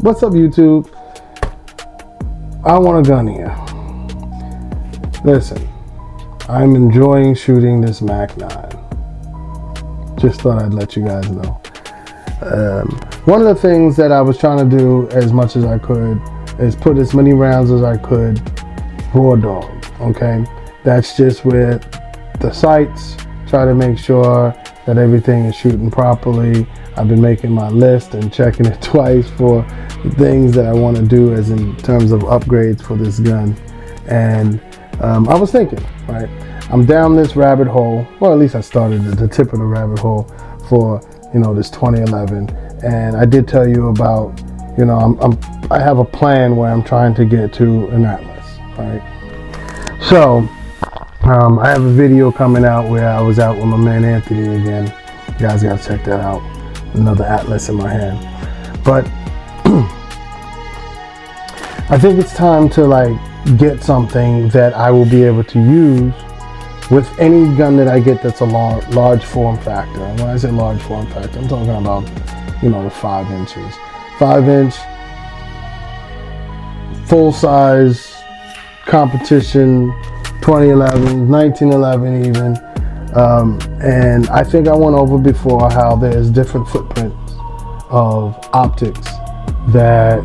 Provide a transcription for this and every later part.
What's up, YouTube? I want a gun here. Listen, I'm enjoying shooting this Mac 9. Just thought I'd let you guys know. One of the things that I was trying to do as much as I could is put as many rounds as I could raw dog, okay? That's just with the sights, try to make sure that everything is shooting properly. I've been making my list and checking it twice for the things that I want to do as in terms of upgrades for this gun. And I was thinking, right, I'm down this rabbit hole, or at least I started at the tip of the rabbit hole for, you know, this 2011. And I did tell you about, you know, I have a plan where I'm trying to get to an Atlas, right? So I have a video coming out where I was out with my man Anthony again. You guys gotta check that out. Another Atlas in my hand. But I think it's time to like get something that I will be able to use with any gun that I get that's a large form factor. And when I say large form factor, I'm talking about, you know, the 5 inches. 5-inch, full size, competition, 2011, 1911 even. And I think I went over before how there's different footprints of optics that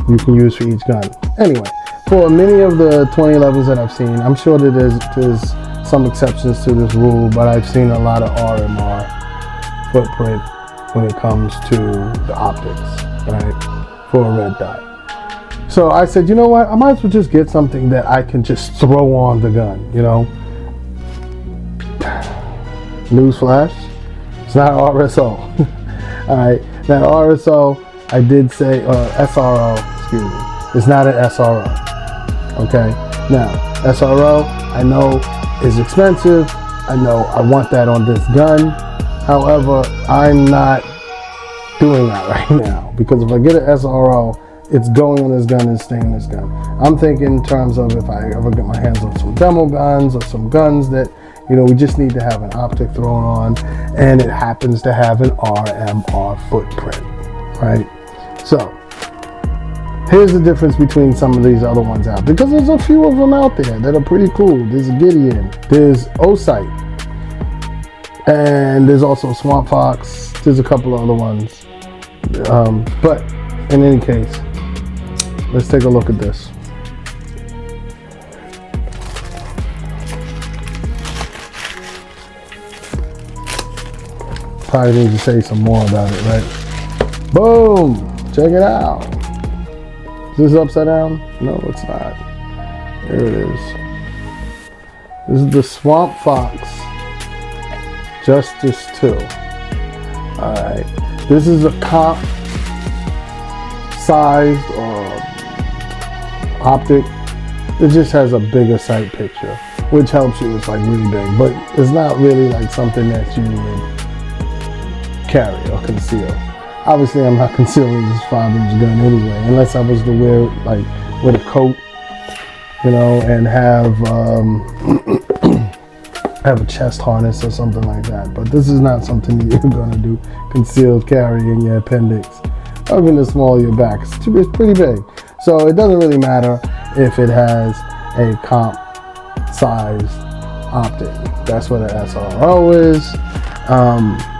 you can use for each gun. Anyway, for many of the 2011s that I've seen, I'm sure that there's some exceptions to this rule, but I've seen a lot of RMR footprint when it comes to the optics, right, for a red dot. So I said, you know what, I might as well just get something that I can just throw on the gun, you know. Newsflash, it's not RSO. All right, that RSO, I did say, SRO, excuse me, it's not an SRO, okay? Now, SRO, I know is expensive. I know I want that on this gun. However, I'm not doing that right now, because if I get an SRO, it's going on this gun and staying on this gun. I'm thinking in terms of if I ever get my hands on some demo guns or some guns that, you know, we just need to have an optic thrown on, and it happens to have an RMR footprint, right? So here's the difference between some of these other ones out, because there's a few of them out there that are pretty cool. There's Gideon, there's O-Sight, and there's also Swampfox. There's a couple of other ones. But in any case, let's take a look at this. Probably need to say some more about it, right? Boom! Check it out. Is this upside down? No, it's not. There it is. This is the Swampfox Justice II. Alright. This is a comp sized optic. It just has a bigger sight picture, which helps you. It's like really big, but it's not really like something that you would carry or conceal. Obviously, I'm not concealing this 5-inch gun anyway, unless I was to wear like with a coat, you know, and have have a chest harness or something like that. But this is not something you're gonna do concealed carry in your appendix, or even the small of your back. It's pretty big, so it doesn't really matter if it has a comp sized optic. That's what an SRO is.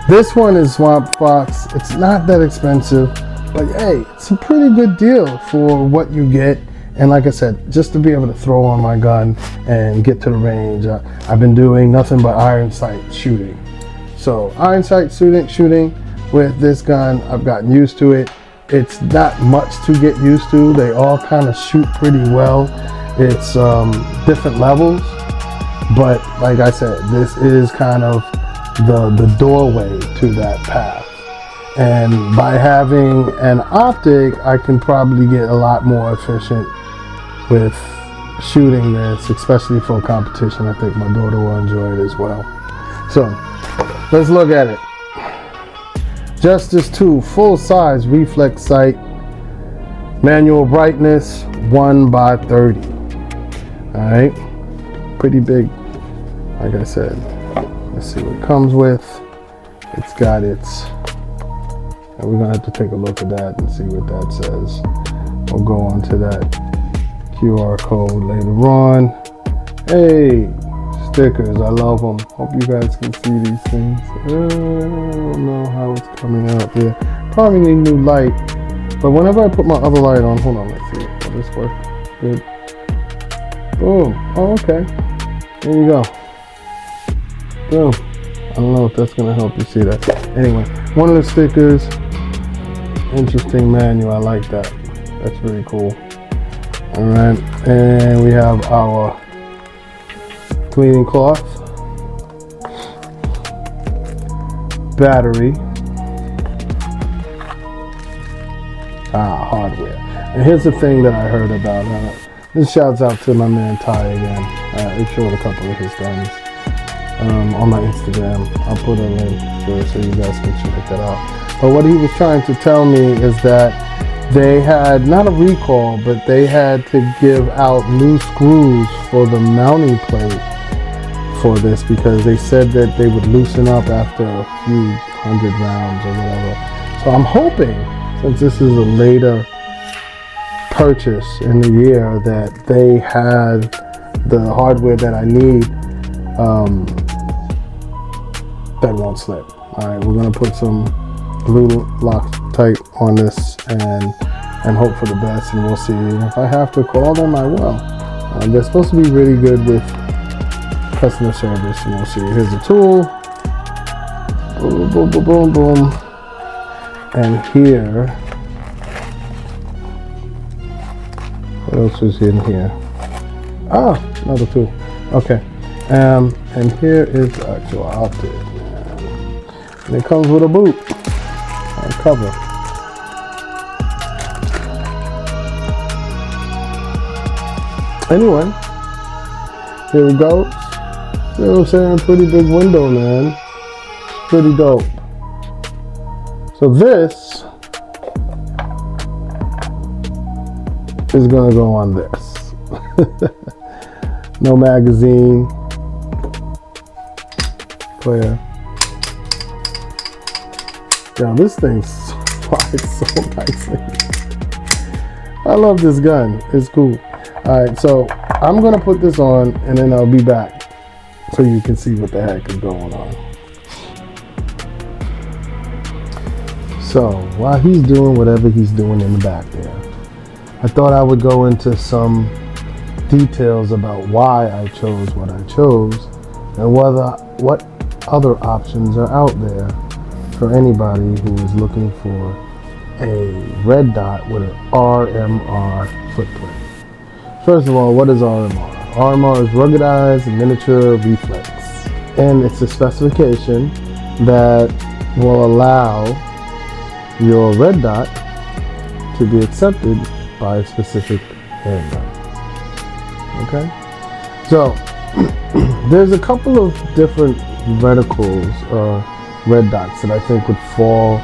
This one is Swampfox. It's not that expensive, but hey, it's a pretty good deal for what you get. And like I said, just to be able to throw on my gun and get to the range, I've been doing nothing but iron sight shooting. So iron sight shooting with this gun, I've gotten used to it. It's not much to get used to. They all kind of shoot pretty well. It's different levels, but like I said, this is kind of the doorway to that path. And by having an optic, I can probably get a lot more efficient with shooting this, especially for competition. I think my daughter will enjoy it as well. So let's look at it. Justice II, full size reflex sight, manual brightness 1:30. All right, pretty big, like I said. Let's see what it comes with. It's got its And we're gonna have to take a look at that and see what that says. We'll go on to that QR code later on. Hey, stickers, I love them. Hope you guys can see these things. I don't know how it's coming out there. Probably need new light, but whenever I put my other light on, hold on, let's see. Will this work? Good. Boom. Oh, okay. There you go. Boom. I don't know if that's gonna help you see that. Anyway, one of the stickers. Interesting manual. I like that. That's very cool. All right, and we have our cleaning cloth, battery, hardware. And here's the thing that I heard about. This shouts out to my man Ty again. He showed a couple of his guns on my Instagram. I'll put a link to it so you guys can check that out. But what he was trying to tell me is that they had, not a recall, but they had to give out new screws for the mounting plate for this because they said that they would loosen up after a few hundred rounds or whatever. So I'm hoping, since this is a later purchase in the year, that they had the hardware that I need that won't slip. All right, we're gonna put some blue Loctite on this and hope for the best, and we'll see. If I have to call them, I will. They're supposed to be really good with customer service, and we'll see. Here's the tool. Boom, boom, boom, boom, boom. And here, what else is in here? Ah, another tool. Okay. And here is the actual outfit. And it comes with a boot and cover. Anyway, here we go. You know what I'm saying? Pretty big window, man. It's pretty dope. So this is gonna go on this. No magazine. Player. Yeah, this thing slides so nicely. I love this gun. It's cool. Alright, so I'm gonna put this on and then I'll be back so you can see what the heck is going on. So while he's doing whatever he's doing in the back there, I thought I would go into some details about why I chose what I chose and what other options are out there for anybody who is looking for a red dot with an RMR footprint. First of all, what is RMR? RMR is ruggedized miniature reflex, and it's a specification that will allow your red dot to be accepted by a specific handgun. Okay? So, there's a couple of different reticles or red dots that I think would fall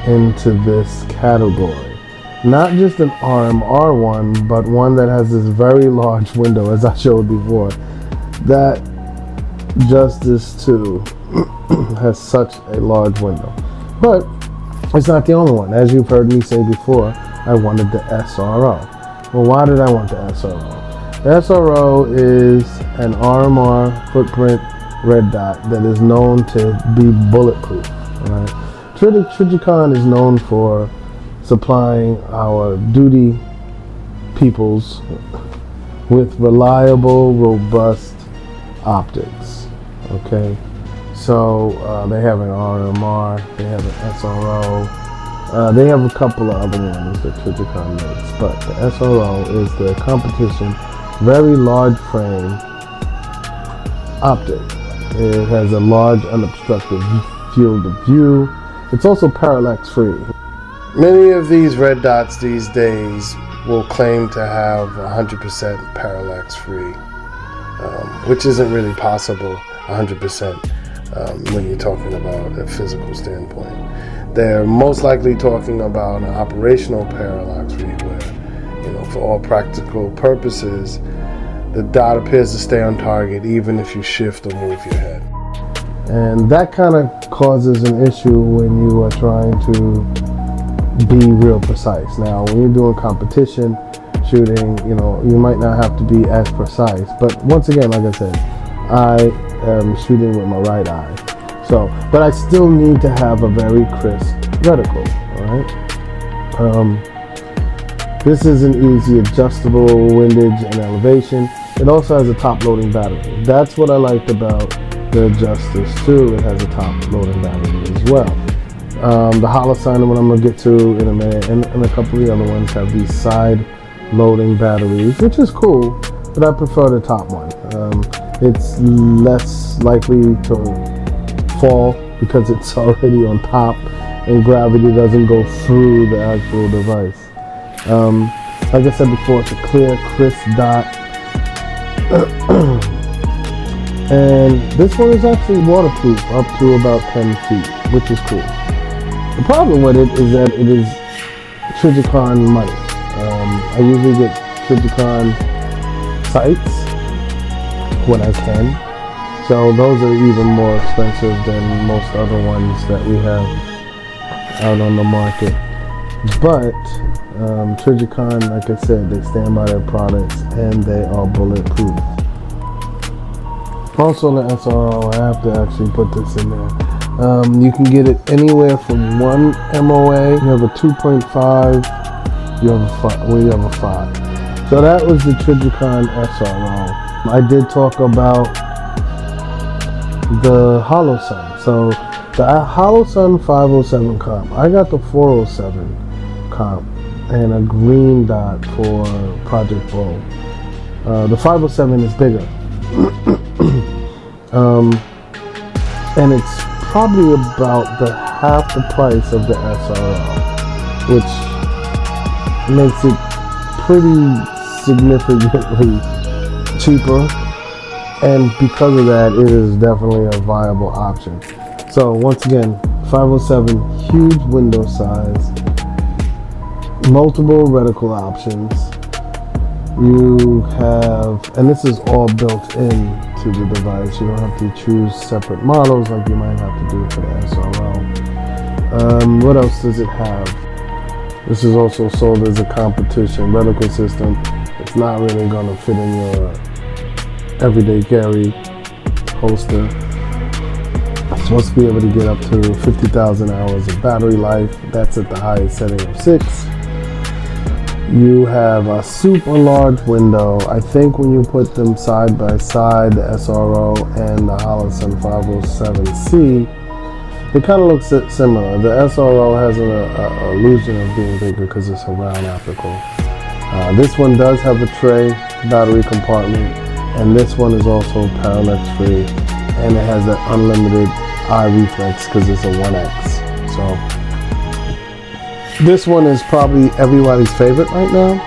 into this category. Not just an RMR one, but one that has this very large window, as I showed before. That Justice II has such a large window. But it's not the only one. As you've heard me say before, I wanted the SRO. Well, why did I want the SRO? The SRO is an RMR footprint red dot that is known to be bulletproof. Right? Trijicon is known for supplying our duty peoples with reliable, robust optics. Okay, so they have an RMR, they have an SRO, they have a couple of other ones that Trijicon makes, but the SRO is the competition very large frame optic. It has a large unobstructed field of view. It's also parallax free. Many of these red dots these days will claim to have 100% parallax free, which isn't really possible 100% when you're talking about a physical standpoint. They're most likely talking about an operational parallax free where, for all practical purposes, the dot appears to stay on target even if you shift or move your head. And that kind of causes an issue when you are trying to be real precise. Now, when you're doing competition shooting, you know, you might not have to be as precise. But once again, like I said, I am shooting with my right eye. So, but I still need to have a very crisp reticle, all right? This is an easy adjustable windage and elevation. It also has a top loading battery. That's what I liked about the Justice II. It has a top loading battery as well. The Holosun, what I'm gonna get to in a minute, and a couple of the other ones have these side loading batteries, which is cool, but I prefer the top one. It's less likely to fall because it's already on top and gravity doesn't go through the actual device. Like I said before, it's a clear, crisp dot. And this one is actually waterproof up to about 10 feet, which is cool. The problem with it is that it is Trijicon money. I usually get Trijicon sights when I can. So those are even more expensive than most other ones that we have out on the market. But Trijicon, like I said, they stand by their products and they are bulletproof. Also the SRO, I have to actually put this in there. You can get it anywhere from 1 MOA. You have a 2.5. You have a 5. So that was the Trijicon SRO. I did talk about the Holosun. So the Holosun 507 comp. I got the 407 comp and a green dot for Project Bow. The 507 is bigger. And it's probably about half the price of the SRO, which makes it pretty significantly cheaper, and because of that, it is definitely a viable option. So once again, 507, huge window size, multiple reticle options. You have, and this is all built in to the device. You don't have to choose separate models like you might have to do for the SRO. What else does it have? This is also sold as a competition reticle system. It's not really going to fit in your everyday carry holster. It's supposed to be able to get up to 50,000 hours of battery life. That's at the highest setting of 6. You have a super large window. I think when you put them side by side, the SRO and the Holosun 507C, it kind of looks similar. The SRO has an illusion of being bigger because it's a round optical. This one does have a tray battery compartment, and this one is also parallax free, and it has an unlimited eye reflex because it's a 1X. So this one is probably everybody's favorite right now.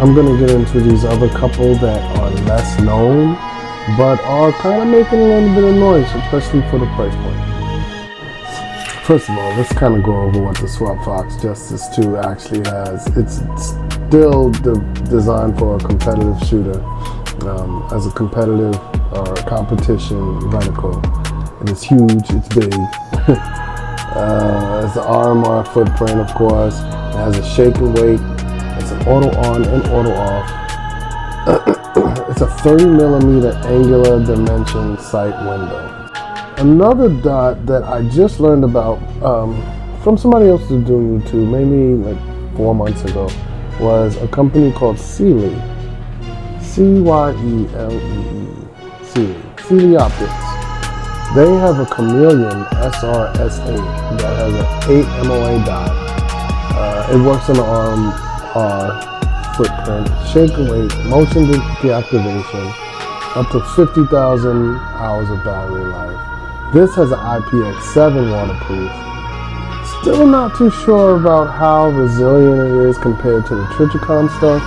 I'm going to get into these other couple that are less known, but are kind of making a little bit of noise, especially for the price point. First of all, let's kind of go over what the Swampfox Justice II actually has. It's still designed for a competitive shooter, as a competitive or competition reticle. It is huge, it's big. It's the RMR footprint, of course. It has a shake and wait. It's an auto on and auto off. It's a 30mm angular dimension sight window. Another dot that I just learned about from somebody else who's doing YouTube, maybe like 4 months ago, was a company called Sealy. Cyelee. Sealy Optics. They have a Chameleon SR-S8 that has an 8 MOA dot. It works on the RMR footprint, shake and wait, motion deactivation, up to 50,000 hours of battery life. This has an IPX7 waterproof. Still not too sure about how resilient it is compared to the Trijicon stuff,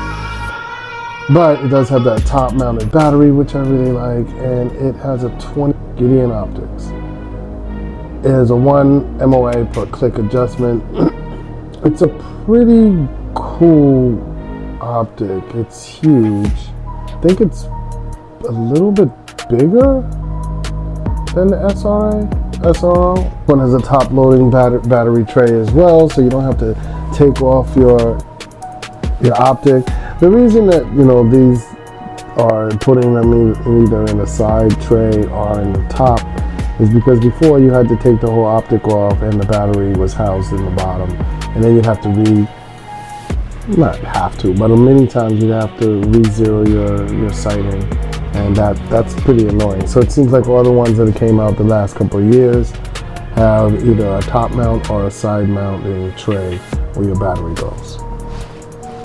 but it does have that top mounted battery, which I really like, and it has a 20 Gideon optics. It has a 1 MOA per click adjustment. It's a pretty cool optic. It's huge. I think it's a little bit bigger than the SRA. SRO. One has a top loading battery tray as well, so you don't have to take off your optic. The reason that, you know, these are putting them either in a side tray or in the top is because before you had to take the whole optic off and the battery was housed in the bottom, and then you'd have to not have to, but many times you'd have to re-zero your sighting, and that's pretty annoying. So it seems like all the ones that came out the last couple of years have either a top mount or a side mounting tray where your battery goes.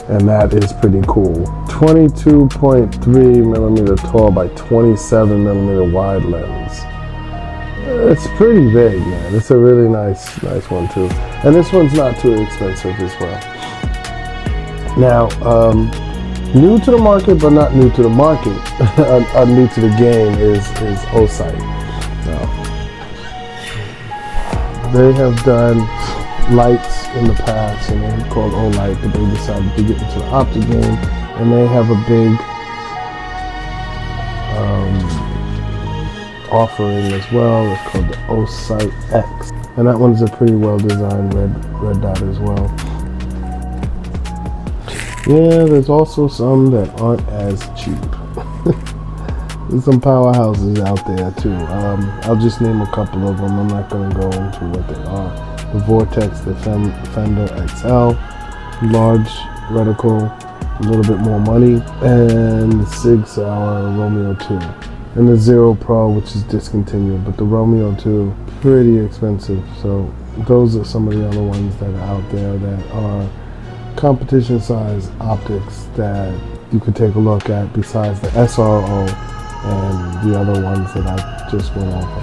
And that is pretty cool. 22.3 millimeter tall by 27 millimeter wide lens. It's pretty big, man. It's a really nice one too. And this one's not too expensive as well. Now, new to the market, but not new to the market, new to the game is O-Sight. Now, they have done lights in the past, and they're called O-Light, but they decided to get into the optic game, and they have a big offering as well. It's called the O-Sight X, and that one's a pretty well designed red dot as well. Yeah, there's also some that aren't as cheap. There's some powerhouses out there too. I'll just name a couple of them. I'm not going to go into what they are. The Vortex Defender XL, large reticle, a little bit more money, and the Sig Sauer Romeo 2. And the Zero Pro, which is discontinued, but the Romeo 2, pretty expensive. So those are some of the other ones that are out there that are competition size optics that you could take a look at besides the SRO and the other ones that I just went over.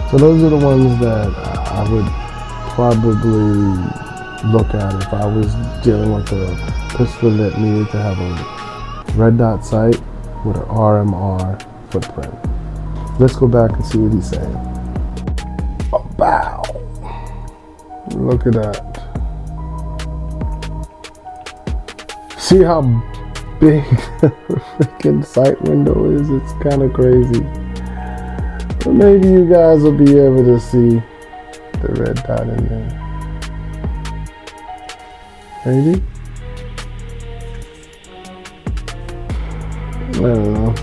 So those are the ones that I would probably look at if I was dealing with a pistol that needed to have a red dot sight with an RMR footprint. Let's go back and see what he's saying. Oh, wow. Look at that. See how big the freaking sight window is? It's kind of crazy. But maybe you guys will be able to see the red dot in there. Maybe? I don't know.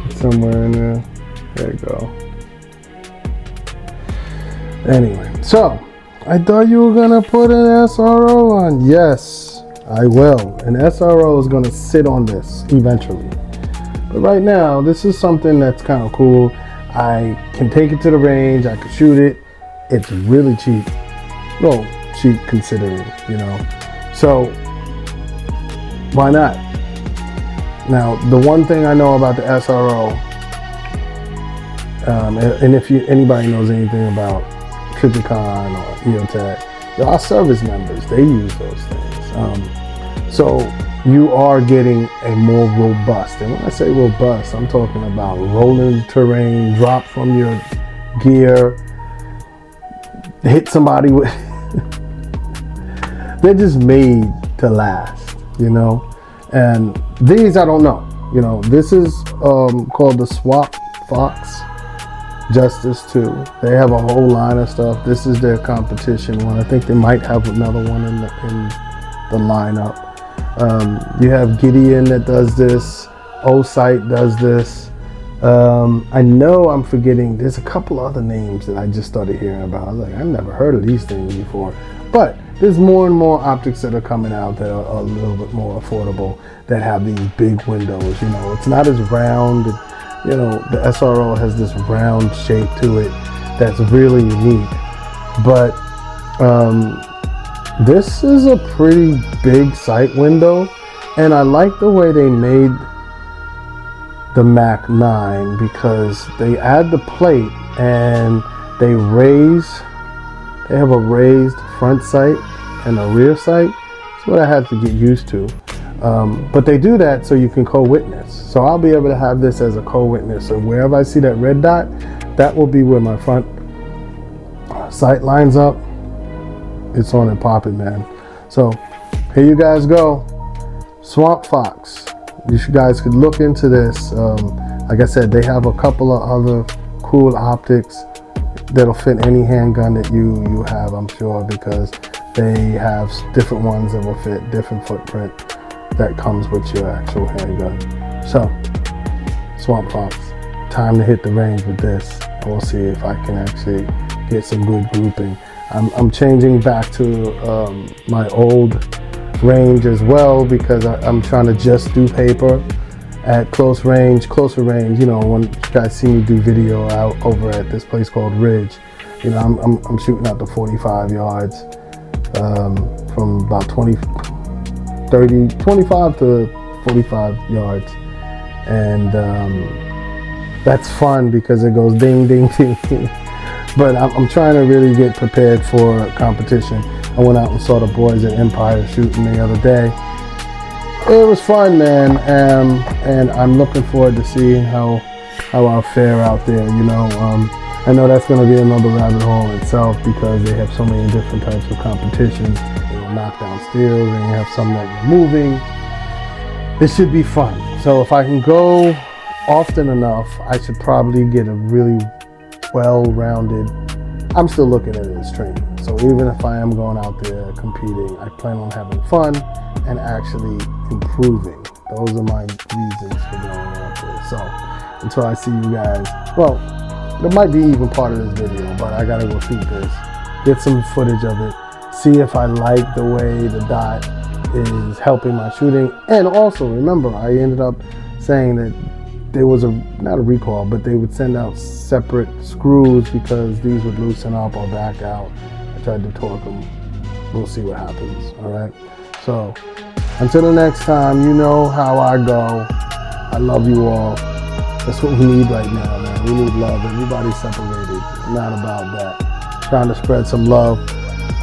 It's somewhere in there. There you go. Anyway, so I thought you were gonna put an SRO on. Yes, I will. An SRO is gonna sit on this eventually. But right now, this is something that's kind of cool. I can take it to the range. I can shoot it. It's really cheap. Well, cheap considering, you know. So why not? Now, the one thing I know about the SRO, and if anybody knows anything about Trijicon or EOTech, there are service members. They use those things. So you are getting a more robust, and when I say robust, I'm talking about rolling terrain, drop from your gear, hit somebody with. They're just made to last, you know. And these I don't know, you know. This is called the Swampfox Justice II. They have a whole line of stuff. This is their competition one. I think they might have another one in the lineup. You have Gideon that does this. O-Sight does this. I know I'm forgetting. There's a couple other names that I just started hearing about. I was like, I've never heard of these things before. But there's more and more optics that are coming out that are a little bit more affordable that have these big windows. You know, it's not as round. You know, the SRO has this round shape to it that's really unique. But this is a pretty big sight window, and I like the way they made the Mac 9 because they add the plate and they have a raised front sight and a rear sight. That's what I had to get used to. But they do that so you can co-witness. So I'll be able to have this as a co-witness. So wherever I see that red dot, that will be where my front sight lines up. It's on and popping, man. So here you guys go. Swampfox. You guys could look into this. Like I said, they have a couple of other cool optics. that'll fit any handgun that you have, I'm sure, because they have different ones that will fit different footprint that comes with your actual handgun. So, Swampfox, time to hit the range with this. We'll see if I can actually get some good grouping. I'm changing back to my old range as well, because I'm trying to just do paper at closer range. You know, when you guys see me do video out over at this place called Ridge, you know, I'm shooting out to 45 yards, from about 25 to 45 yards, and that's fun because it goes ding, ding, ding, ding. But I'm trying to really get prepared for competition. I went out and saw the boys at Empire shooting the other day. It was fun, man, and I'm looking forward to seeing how I'll fare out there. You know, I know that's going to be another rabbit hole itself, because they have so many different types of competitions. They will knock down steels, and you have some that you're moving. This should be fun. So if I can go often enough, I should probably get a really well-rounded. I'm still looking at it as training. So even if I am going out there competing, I plan on having fun and actually improving. Those are my reasons for going out there. So until I see you guys, well, there might be even part of this video, but I gotta go shoot this, get some footage of it, see if I like the way the dot is helping my shooting. And also remember, I ended up saying that there was not a recall, but they would send out separate screws because these would loosen up or back out. I tried to torque them. We'll see what happens, all right? So until the next time, you know how I go. I love you all. That's what we need right now, man. We need love. Everybody's separated. Not about that. Trying to spread some love.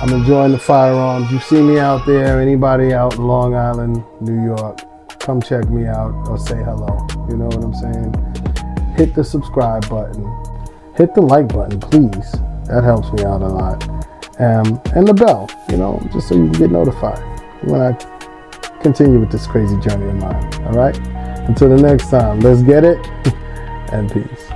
I'm enjoying the firearms. You see me out there, anybody out in Long Island, New York, come check me out or say hello. You know what I'm saying? Hit the subscribe button. Hit the like button, please. That helps me out a lot. And the bell, you know, just so you can get notified when I continue with this crazy journey of mine. All right? Until the next time, let's get it, and peace.